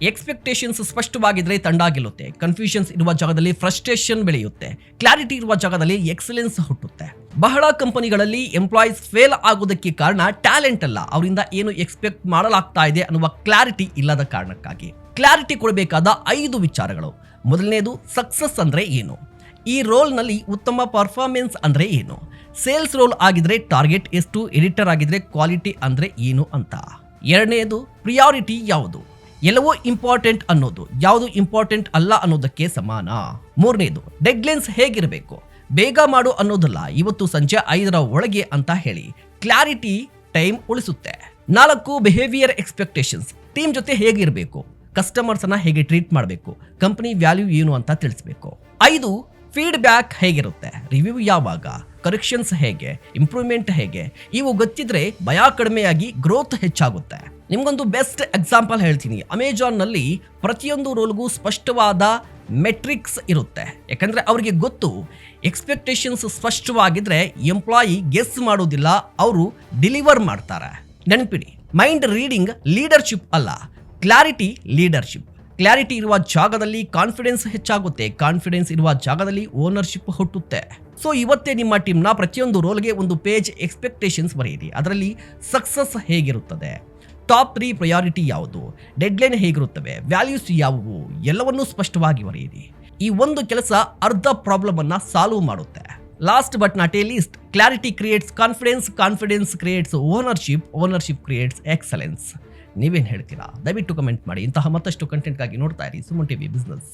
Expectations ಸ್ಪಷ್ಟವಾಗಿದ್ರೆ ತಂಡ ಗೆಲ್ಲುತ್ತೆ. Confusions ಇರುವ ಜಾಗದಲ್ಲಿ ಫ್ರಸ್ಟ್ರೇಷನ್ ಬೆಳೆಯುತ್ತೆ. ಕ್ಲಾರಿಟಿ ಇರುವ ಜಾಗದಲ್ಲಿ ಎಕ್ಸಲೆನ್ಸ್ ಹುಟ್ಟುತ್ತೆ. ಬಹಳ ಕಂಪನಿಗಳಲ್ಲಿ ಎಂಪ್ಲಾಯೀಸ್ ಫೇಲ್ ಆಗೋದಕ್ಕೆ ಕಾರಣ ಟ್ಯಾಲೆಂಟ್ ಅಲ್ಲ, ಅವರಿಂದ ಏನು ಎಕ್ಸ್ಪೆಕ್ಟ್ ಮಾಡಲಾಗ್ತಾ ಇದೆ ಅನ್ನುವ ಕ್ಲಾರಿಟಿ ಇಲ್ಲದ ಕಾರಣಕ್ಕಾಗಿ. ಕ್ಲಾರಿಟಿ ಕೊಡಬೇಕಾದ 5 ವಿಚಾರಗಳು. ಮೊದಲನೇದು, ಸಕ್ಸಸ್ ಅಂದ್ರೆ ಏನು, ಈ ರೋಲ್ನಲ್ಲಿ ಉತ್ತಮ ಪರ್ಫಾರ್ಮೆನ್ಸ್ ಅಂದ್ರೆ ಏನು, ಸೇಲ್ಸ್ ರೋಲ್ ಆಗಿದ್ರೆ ಟಾರ್ಗೆಟ್ ಎಷ್ಟು, ಎಡಿಟರ್ ಆಗಿದ್ರೆ ಕ್ವಾಲಿಟಿ ಅಂದ್ರೆ ಏನು ಅಂತ. ಎರಡನೇದು, ಪ್ರಿಯಾರಿಟಿ ಯಾವುದು, ಎಲ್ಲವೂ ಇಂಪಾರ್ಟೆಂಟ್ ಅನ್ನೋದು ಯಾವುದು ಇಂಪಾರ್ಟೆಂಟ್ ಅಲ್ಲ ಅನ್ನೋದಕ್ಕೆ ಸಮಾನ. ಮೂರನೇದು, ಡೆಡ್ಲೈನ್ಸ್ ಹೇಗಿರಬೇಕು, ಬೇಗ ಮಾಡು ಅನ್ನೋದಲ್ಲ, ಇವತ್ತು ಸಂಜೆ 5ರ ಒಳಗೆ ಅಂತ ಹೇಳಿ. ಕ್ಲಾರಿಟಿ ಟೈಮ್ ಉಳಿಸುತ್ತೆ. 4, ಬಿಹೇವಿಯರ್ ಎಕ್ಸ್ಪೆಕ್ಟೇಷನ್ಸ್, ಟೀಮ್ ಜೊತೆ ಹೇಗಿರಬೇಕು, ಕಸ್ಟಮರ್ಸ್ ಅನ್ನ ಹೇಗೆ ಟ್ರೀಟ್ ಮಾಡಬೇಕು, ಕಂಪನಿ ವ್ಯಾಲ್ಯೂ ಏನು ಅಂತ ತಿಳಿಸಬೇಕು. 5, ಫೀಡ್ಬ್ಯಾಕ್ ಹೇಗಿರುತ್ತೆ, ರಿವ್ಯೂ ಯಾವಾಗ, ಕರೆಕ್ಷನ್ಸ್ ಹೇಗೆ, ಇಂಪ್ರೂವ್ಮೆಂಟ್ ಹೇಗೆ, ಇವು ಗೊತ್ತಿದ್ರೆ ಭಯ ಕಡಿಮೆಯಾಗಿ ಗ್ರೋತ್ ಹೆಚ್ಚಾಗುತ್ತೆ. ನಿಮ್ಗೊಂದು ಬೆಸ್ಟ್ ಎಕ್ಸಾಂಪಲ್ ಹೇಳ್ತೀನಿ. ಅಮೆಜಾನ್ನಲ್ಲಿ ಪ್ರತಿಯೊಂದು ರೋಲ್ಗೂ ಸ್ಪಷ್ಟವಾದ ಮೆಟ್ರಿಕ್ಸ್ ಇರುತ್ತೆ. ಯಾಕಂದ್ರೆ ಅವರಿಗೆ ಗೊತ್ತು, ಎಕ್ಸ್ಪೆಕ್ಟೇಷನ್ಸ್ ಸ್ಪಷ್ಟವಾಗಿದ್ರೆ ಎಂಪ್ಲಾಯಿ ಗೆಸ್ ಮಾಡೋದಿಲ್ಲ, ಅವರು ಡಿಲಿವರ್ ಮಾಡ್ತಾರೆ. ನೆನಪಿಡಿ, ಮೈಂಡ್ ರೀಡಿಂಗ್ ಲೀಡರ್ಶಿಪ್ ಅಲ್ಲ, ಕ್ಲಾರಿಟಿ ಲೀಡರ್ಶಿಪ್. ಕ್ಲಾರಿಟಿ ಇರುವ ಜಾಗದಲ್ಲಿ ಕಾನ್ಫಿಡೆನ್ಸ್ ಹೆಚ್ಚಾಗುತ್ತೆ, ಕಾನ್ಫಿಡೆನ್ಸ್ ಇರುವ ಜಾಗದಲ್ಲಿ ಓನರ್ಶಿಪ್ ಹುಟ್ಟುತ್ತೆ. ಸೊ ಇವತ್ತೇ ನಿಮ್ಮ ಟೀಮ್ನ ಪ್ರತಿಯೊಂದು ರೋಲ್ಗೆ ಒಂದು ಪೇಜ್ ಎಕ್ಸ್ಪೆಕ್ಟೇಷನ್ಸ್ ಬರೆಯಿರಿ. ಅದರಲ್ಲಿ ಸಕ್ಸಸ್ ಹೇಗಿರುತ್ತದೆ, ಟಾಪ್ 3 ಪ್ರಯಾರಿಟಿ ಯಾವುದು, ಡೆಡ್ಲೈನ್ ಹೇಗಿರುತ್ತವೆ, ವ್ಯಾಲ್ಯೂಸ್ ಯಾವುವು, ಎಲ್ಲವನ್ನೂ ಸ್ಪಷ್ಟವಾಗಿ ಬರೆಯಿರಿ. ಈ ಒಂದು ಕೆಲಸ ಅರ್ಧ ಪ್ರಾಬ್ಲಮ್ ಅನ್ನ ಸಾಲ್ವ್ ಮಾಡುತ್ತೆ. Last but not a least, clarity creates confidence, confidence creates ownership, ownership creates excellence. ನೀವೇನು ಹೇಳ್ತೀರಾ? ದಯವಿಟ್ಟು ಕಮೆಂಟ್ ಮಾಡಿ. ಇಂತಹ ಮತ್ತಷ್ಟು ಕಂಟೆಂಟ್ಗಾಗಿ ನೋಡ್ತಾ ಇರಿ ಸುಮನ್ ಟಿವಿ ಬಿಸ್ನೆಸ್.